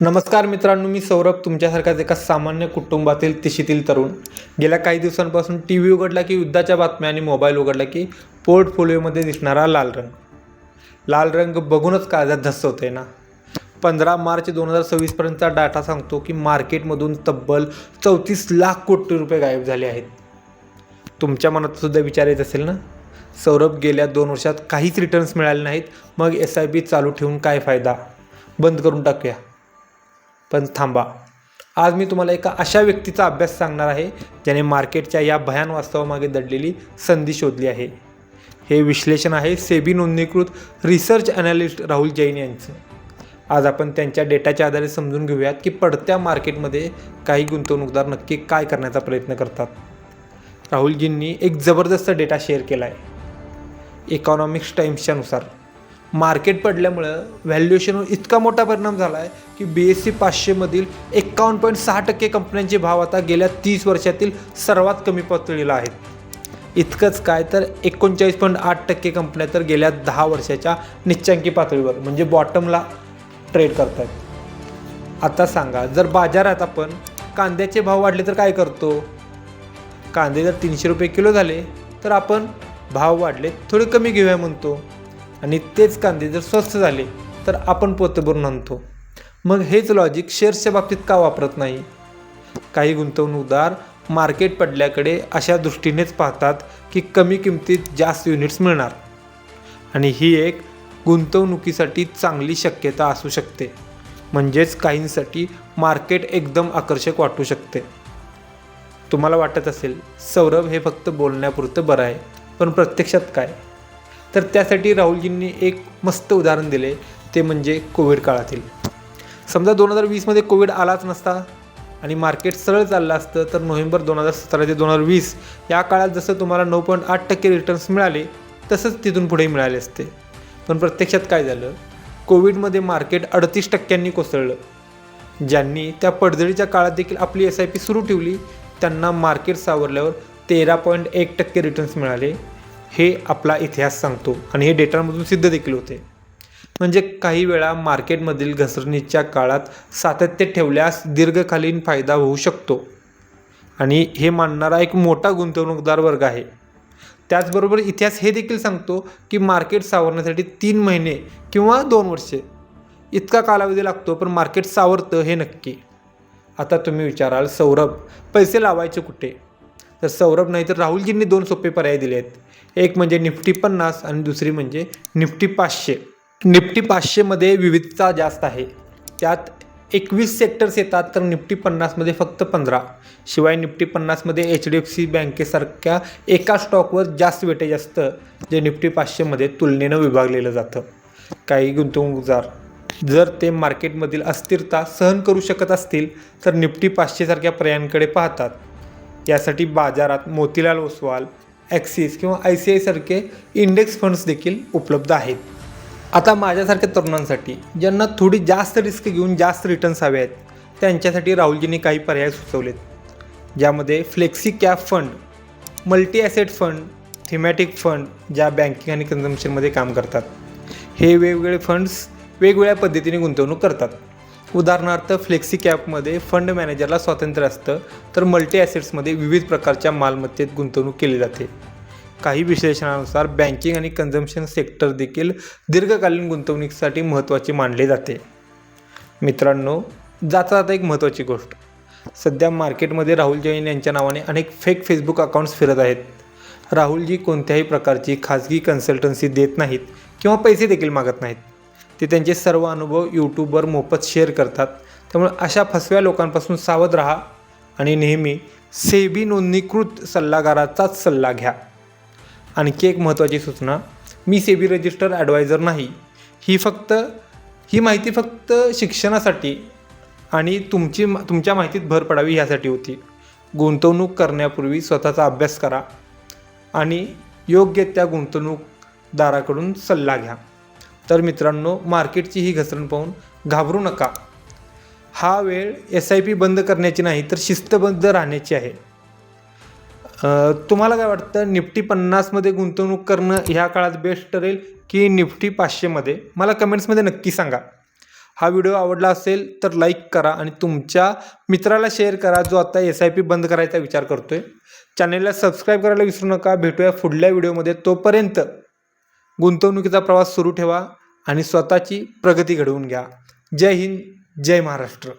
नमस्कार मित्रांनो, मी सौरभ तुमच्यासारखाच एका सामान्य कुटुंबातील तिशीतील तरुण. गेल्या काही दिवसांपासून टी व्ही उघडला की युद्धाच्या बातम्या आणि मोबाईल उघडला की पोर्टफोलिओमध्ये दिसणारा लाल रंग. लाल रंग बघूनच काळजात धस्स होते ना. 15 मार्च 2026पर्यंतचा डाटा सांगतो की मार्केटमधून तब्बल 34 लाख कोटी रुपये गायब झाले आहेत. तुमच्या मनात सुद्धा विचार येत असेल ना, सौरभ गेल्या 2 वर्षात काहीच रिटर्न्स मिळाले नाहीत, मग SIP चालू ठेवून काय फायदा, बंद करून टाकूया. पण थांबा, आज मी तुम्हाला एका अशा व्यक्तीचा अभ्यास सांगणार आहे ज्याने मार्केटच्या या भयान वास्तवामागे दडलेली संधी शोधली आहे. हे विश्लेषण आहे सेबी नोंदणीकृत रिसर्च ॲनालिस्ट राहुल जैन यांचं. आज आपण त्यांच्या डेटाच्या आधारे समजून घेऊयात की पडत्या मार्केटमध्ये काही गुंतवणूकदार नक्की काय करण्याचा प्रयत्न करतात. राहुलजींनी एक जबरदस्त डेटा शेअर केला आहे. इकॉनॉमिक्स टाइम्सच्या नुसार मार्केट पडल्यामुळं व्हॅल्युएशनवर इतका मोठा परिणाम झाला आहे की BSE 500मधील 51.6% कंपन्यांचे भाव आता गेल्या 30 वर्षातील सर्वात कमी पातळीला आहेत. इतकंच काय तर 39.8% कंपन्या तर गेल्या 10 वर्षाच्या निच्चांकी पातळीवर म्हणजे बॉटमला ट्रेड करत आहेत. आता सांगा, जर बाजारात आपण कांद्याचे भाव वाढले तर काय करतो? कांदे जर 300 रुपये किलो झाले तर आपण भाव वाढले थोडे कमी घेऊया म्हणतो, आणि तेच कांदे जर स्वस्त झाले तर आपण पोतं भरून आणतो. मग हेच लॉजिक शेअर्सच्या बाबतीत का वापरत नाही? काही गुंतवणूकदार मार्केट पडल्याकडे अशा दृष्टीनेच पाहतात की कमी किमतीत जास्त युनिट्स मिळणार, आणि ही एक गुंतवणुकीसाठी चांगली शक्यता असू शकते. म्हणजेच काहींसाठी मार्केट एकदम आकर्षक वाटू शकते. तुम्हाला वाटत असेल सौरभ हे फक्त बोलण्यापुरतं बरं आहे, पण प्रत्यक्षात काय? तर त्यासाठी राहुलजींनी एक मस्त उदाहरण दिले, ते म्हणजे कोविड काळातील. समजा 2020मध्ये कोविड आलाच नसता आणि मार्केट सरळ चाललं असतं, तर नोव्हेंबर 2017 ते 2020 या काळात जसं तुम्हाला 9.8% रिटर्न्स मिळाले तसंच तिथून पुढे मिळाले असते. पण प्रत्यक्षात काय झालं? कोविडमध्ये मार्केट 38% कोसळलं. ज्यांनी त्या पडझडीच्या काळात देखील आपली SIP सुरू ठेवली त्यांना मार्केट सावरल्यावर 13.1% रिटर्न्स मिळाले. हे आपला इतिहास सांगतो आणि हे डेटामधून सिद्ध देखील होते. म्हणजे काही वेळा मार्केटमधील घसरणीच्या काळात सातत्य ठेवल्यास दीर्घकालीन फायदा होऊ शकतो, आणि हे मानणारा एक मोठा गुंतवणूकदार वर्ग आहे. त्याचबरोबर इतिहास हे देखील सांगतो की मार्केट सावरण्यासाठी 3 महिने किंवा 2 वर्षे इतका कालावधी लागतो, पण मार्केट सावरतं हे नक्की. आता तुम्ही विचाराल, सौरभ पैसे लावायचे कुठे? तर सौरभ नाही तर राहुलजींनी 2 सोपे पर्याय दिले आहेत. एक म्हणजे निफ्टी 50 आणि दुसरी म्हणजे निफ्टी 500. निफ्टी 500मध्ये विविधता जास्त आहे. त्यात 21 सेक्टर्स येतात, तर निफ्टी 50मध्ये फक्त 15. शिवाय निफ्टी 50मध्ये HDFC बँकेसारख्या एका स्टॉकवर जास्त वेटेज असतं, जे निफ्टी 500मध्ये तुलनेनं विभागलेलं जातं. काही गुंतवणूकदार जर ते मार्केटमधील अस्थिरता सहन करू शकत असतील तर निफ्टी 500सारख्या पर्यायांकडे पाहतात. यासाठी बाजारात मोतीलाल ओसवाल, ॲक्सिस किंवा ICI सारखे इंडेक्स फंड्स देखील उपलब्ध आहेत. आता माझ्यासारख्या तरुणांसाठी ज्यांना थोडी जास्त रिस्क घेऊन जास्त रिटर्न्स हवे आहेत, त्यांच्यासाठी राहुलजींनी काही पर्याय सुचवलेत, ज्यामध्ये flexi cap fund, multi asset fund, thematic fund ज्या बँकिंग आणि कन्झम्पशनमध्ये काम करतात. हे वेगवेगळे फंड्स वेगवेगळ्या पद्धतीने गुंतवणूक करतात. उदाहरणार्थ फ्लेक्सी कॅपमध्ये फंड मॅनेजरला स्वातंत्र्य असतं, तर मल्टी ॲसेट्समध्ये विविध प्रकारच्या मालमत्तेत गुंतवणूक केली जाते. काही विश्लेषणानुसार बँकिंग आणि कन्झम्पशन सेक्टर देखील दीर्घकालीन गुंतवणुकीसाठी महत्त्वाचे मानले जाते. मित्रांनो, जाता एक महत्त्वाची गोष्ट, सध्या मार्केटमध्ये राहुल जैन यांच्या नावाने अनेक फेक फेसबुक अकाउंट्स फिरत आहेत. राहुलजी कोणत्याही प्रकारची खाजगी कन्सल्टन्सी देत नाहीत किंवा पैसे देखील मागत नाहीत. ते त्यांचे सर्व अनुभव यूट्यूबवर मोफत शेअर करतात. त्यामुळे अशा फसव्या लोकांपासून सावध राहा आणि नेहमी सेबी नोंदणीकृत सल्लागाराचाच सल्ला घ्या. आणखी एक महत्त्वाची सूचना, मी सेबी रजिस्टर ॲडवायझर नाही. ही माहिती फक्त शिक्षणासाठी आणि तुमच्या माहितीत भर पडावी यासाठी होती. गुंतवणूक करण्यापूर्वी स्वतःचा अभ्यास करा आणि योग्य त्या गुंतवणूकदाराकडून सल्ला घ्या. तर मित्रांनो, मार्केटची ही घसरण पाहून घाबरू नका. हा वेळ SIP बंद करण्याची नाही तर शिस्तबद्ध राहण्याची आहे. तुम्हाला काय वाटतं, निफ्टी 50मध्ये गुंतवणूक करणं ह्या काळात बेस्ट ठरेल की निफ्टी 500मध्ये? मला कमेंट्समध्ये नक्की सांगा. हा व्हिडिओ आवडला असेल तर लाईक करा आणि तुमच्या मित्राला शेअर करा जो आता SIP बंद करायचा विचार करतोय. चॅनेलला सबस्क्राईब करायला विसरू नका. भेटूया पुढल्या व्हिडिओमध्ये. तोपर्यंत गुंतवणुकीचा प्रवास सुरू ठेवा आणि स्वतःची प्रगती घडवून घ्या. जय हिंद, जय महाराष्ट्र.